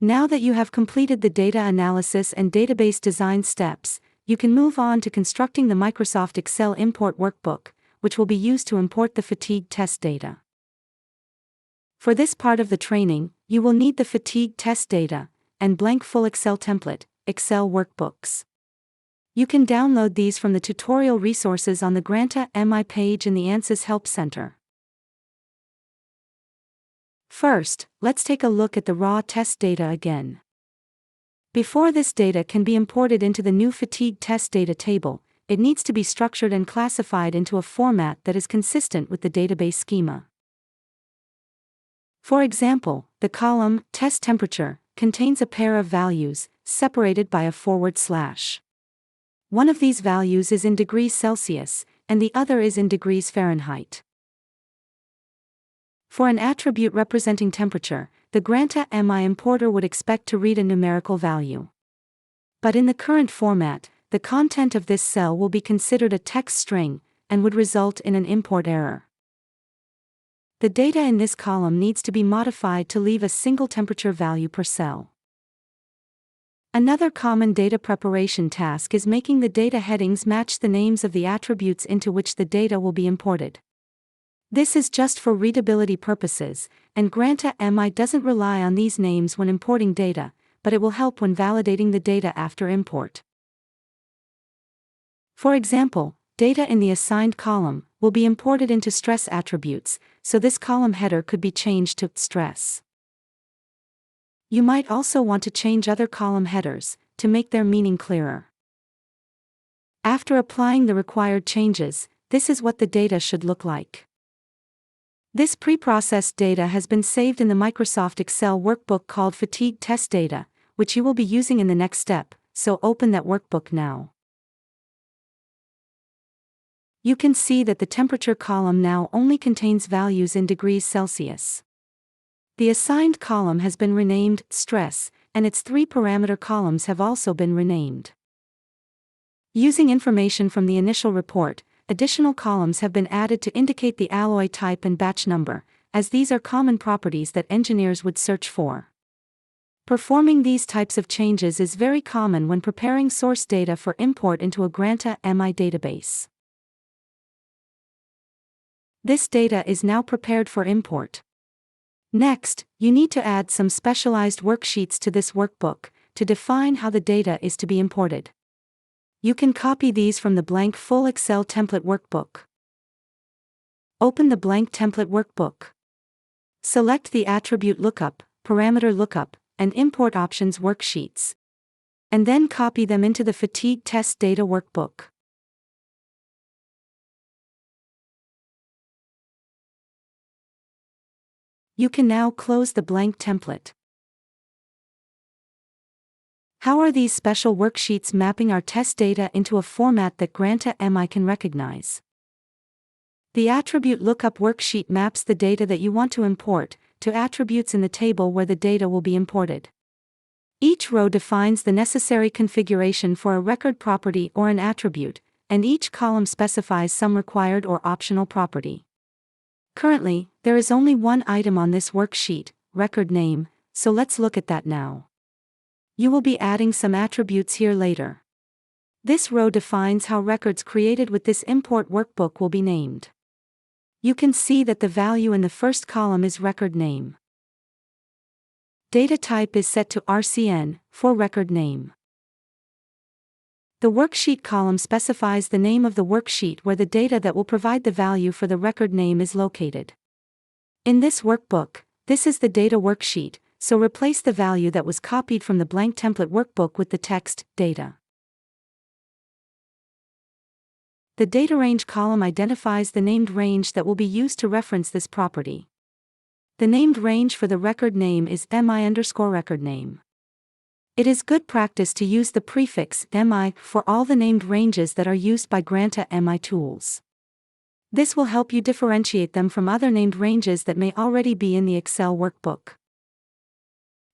Now that you have completed the data analysis and database design steps, you can move on to constructing the Microsoft Excel import workbook, which will be used to import the fatigue test data. For this part of the training, you will need the fatigue test data and blank full Excel template, Excel workbooks. You can download these from the tutorial resources on the Granta MI page in the ANSYS Help Center. First, let's take a look at the raw test data again. Before this data can be imported into the new fatigue test data table, it needs to be structured and classified into a format that is consistent with the database schema. For example, the column Test Temperature contains a pair of values, separated by a /. One of these values is in degrees Celsius, and the other is in degrees Fahrenheit. For an attribute representing temperature, the Granta MI importer would expect to read a numerical value. But in the current format, the content of this cell will be considered a text string, and would result in an import error. The data in this column needs to be modified to leave a single temperature value per cell. Another common data preparation task is making the data headings match the names of the attributes into which the data will be imported. This is just for readability purposes, and Granta MI doesn't rely on these names when importing data, but it will help when validating the data after import. For example, data in the assigned column will be imported into stress attributes, so this column header could be changed to stress. You might also want to change other column headers to make their meaning clearer. After applying the required changes, this is what the data should look like. This pre-processed data has been saved in the Microsoft Excel workbook called Fatigue Test Data, which you will be using in the next step, so open that workbook now. You can see that the temperature column now only contains values in degrees Celsius. The assigned column has been renamed Stress, and its 3 parameter columns have also been renamed. Using information from the initial report, additional columns have been added to indicate the alloy type and batch number, as these are common properties that engineers would search for. Performing these types of changes is very common when preparing source data for import into a Granta MI database. This data is now prepared for import. Next, you need to add some specialized worksheets to this workbook to define how the data is to be imported. You can copy these from the blank full Excel template workbook. Open the blank template workbook. Select the attribute lookup, parameter lookup, and import options worksheets. And then copy them into the fatigue test data workbook. You can now close the blank template. How are these special worksheets mapping our test data into a format that Granta MI can recognize? The attribute lookup worksheet maps the data that you want to import to attributes in the table where the data will be imported. Each row defines the necessary configuration for a record property or an attribute, and each column specifies some required or optional property. Currently, there is only one item on this worksheet, record name, so let's look at that now. You will be adding some attributes here later. This row defines how records created with this import workbook will be named. You can see that the value in the first column is record name. Data type is set to RCN for record name. The worksheet column specifies the name of the worksheet where the data that will provide the value for the record name is located. In this workbook, this is the data worksheet, so replace the value that was copied from the blank template workbook with the text, data. The data range column identifies the named range that will be used to reference this property. The named range for the record name is MI_record name. It is good practice to use the prefix MI for all the named ranges that are used by Granta MI tools. This will help you differentiate them from other named ranges that may already be in the Excel workbook.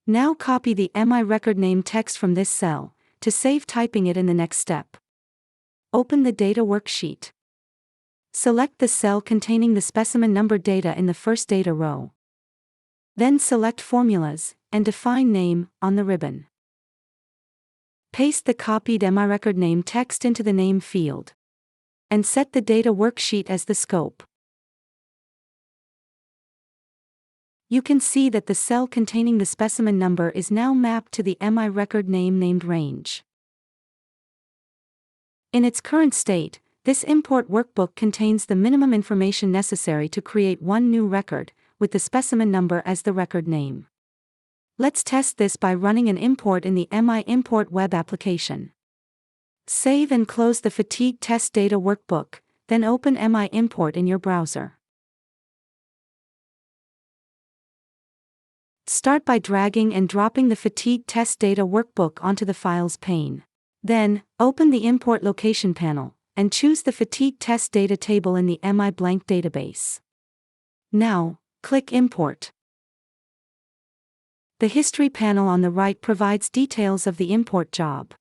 Now copy the MI record name text from this cell to save typing it in the next step. Open the data worksheet. Select the cell containing the specimen number data in the first data row. Then select Formulas, and define name on the ribbon. Paste the copied MI record name text into the name field. And set the data worksheet as the scope. You can see that the cell containing the specimen number is now mapped to the MI record name named range. In its current state, this import workbook contains the minimum information necessary to create one new record, with the specimen number as the record name. Let's test this by running an import in the MI Import web application. Save and close the fatigue test data workbook, then open MI Import in your browser. Start by dragging and dropping the fatigue test data workbook onto the Files pane. Then, open the Import Location panel, and choose the fatigue test data table in the MI blank database. Now, click Import. The History panel on the right provides details of the import job.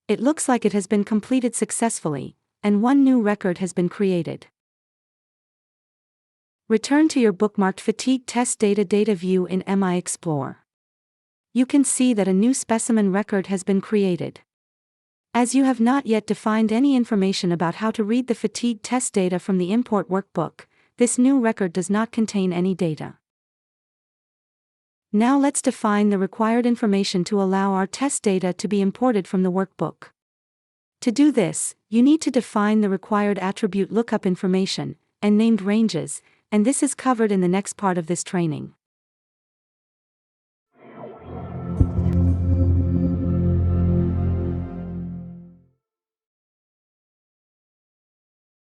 It looks like it has been completed successfully, and one new record has been created. Return to your bookmarked fatigue test data view in MI Explorer. You can see that a new specimen record has been created. As you have not yet defined any information about how to read the fatigue test data from the import workbook, this new record does not contain any data. Now let's define the required information to allow our test data to be imported from the workbook. To do this, you need to define the required attribute lookup information, and named ranges, and this is covered in the next part of this training.